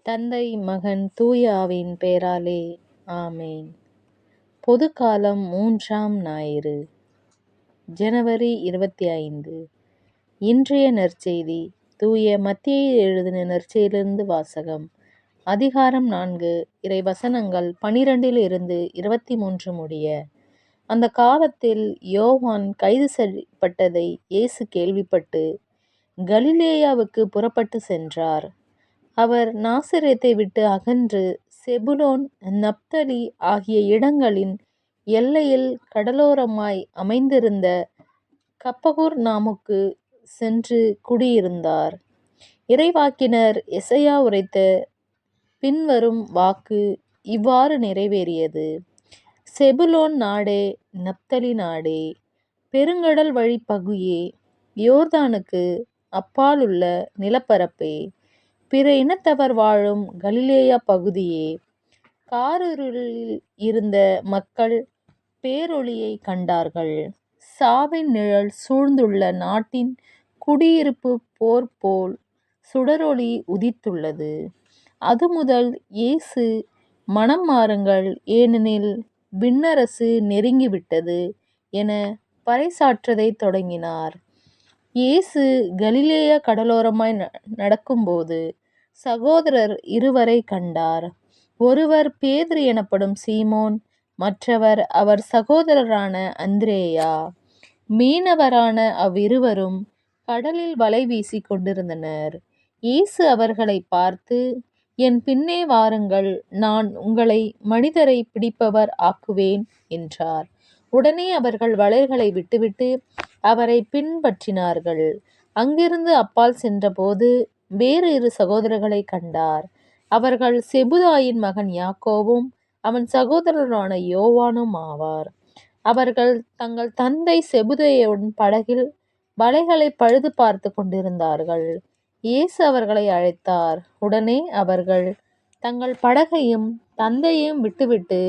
தந்தை, மகன், தூய ஆவியின் பெயராலே ஆமேன். பொதுக்காலம் 3ஆம் ஞாயிறு, ஜனவரி 25. இன்றைய நற்செய்தி தூய மத்தேயு எழுதின நற்செய்தியிலிருந்து வாசகம். அதிகாரம் 4, இறைவசனங்கள் 12 23 முடிய. அந்த காலத்தில் யோவான் கைது செய்யப்பட்டதை இயேசு கேள்விப்பட்டு கலிலேயாவுக்கு புறப்பட்டு சென்றார். அவர் நாசரேத்தை விட்டு அகன்று செபுலோன், நப்தலி ஆகிய இடங்களின் எல்லையில் கடலோரமாய் அமைந்திருந்த கப்பர்நாமுக்கு சென்று குடியிருந்தார். இறைவாக்கினர் எசாயா உரைத்த பின்வரும் வாக்கு இவ்வாறு நிறைவேறியது. செபுலோன் நாடே, நப்தலி நாடே, பெருங்கடல் வழி பகுதியே, யோர்தானுக்கு அப்பாலுள்ள நிலப்பரப்பே, பிற இனத்தவர் வாழும் கலிலேயா பகுதியே, காரிருளில் இருந்த மக்கள் பேரொளியை கண்டார்கள். சாவின் நிழல் சூழ்ந்துள்ள நாட்டின் குடியிருப்பு போர் போல் சுடரொளி உதித்துள்ளது. அது முதல் இயேசு மனம் மாறுங்கள், ஏனெனில் விண்ணரசு நெருங்கிவிட்டது என பறைசாற்றதை தொடங்கினார். இயேசு கலிலேயா கடலோரமாய் நடக்கும்போது சகோதரர் இருவரை கண்டார். ஒருவர் பேதுரு எனப்படும் சீமோன், மற்றவர் அவர் சகோதரரான அந்திரேயா. மீனவரான அவ்விருவரும் கடலில் வலை வீசி கொண்டிருந்தனர். இயேசு அவர்களை பார்த்து, என் பின்னே வாருங்கள், நான் உங்களை மனிதரை பிடிப்பவர் ஆக்குவேன் என்றார். உடனே அவர்கள் வலைகளை விட்டுவிட்டு அவரை பின்பற்றினார்கள். அங்கிருந்து அப்பால் சென்றபோது வேறு 2 சகோதரர்களை கண்டார். அவர்கள் செபுதாயின் மகன் யாக்கோபும் அவன் சகோதரரான யோவானும் ஆவார். அவர்கள் தங்கள் தந்தை செபுதேயுடன் படகில் வலைகளை பழுது பார்த்து கொண்டிருந்தார்கள். இயேசு அவர்களை அழைத்தார். உடனே அவர்கள் தங்கள் படகையும் தந்தையையும் விட்டுவிட்டு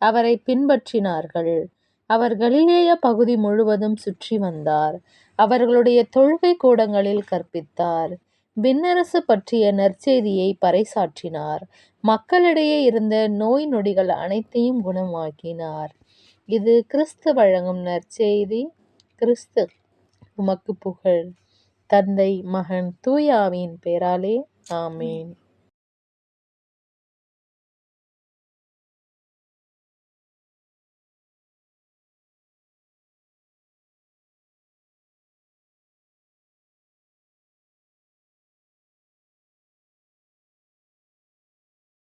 அவரை பின்பற்றினார்கள். அவர் கலிலேயா பகுதி முழுவதும் சுற்றி வந்தார். அவர்களுடைய தொழுகை கூடங்களில் கற்பித்தார். விண்ணரசு பற்றிய நற்செய்தியை பறைசாற்றினார். மக்களிடையே இருந்த நோய் நொடிகள் அனைத்தையும் குணமாக்கினார். இது கிறிஸ்து வழங்கும் நற்செய்தி. கிறிஸ்து உமக்கு புகழ். தந்தை, மகன், தூய ஆவியின் பெயராலே ஆமேன்.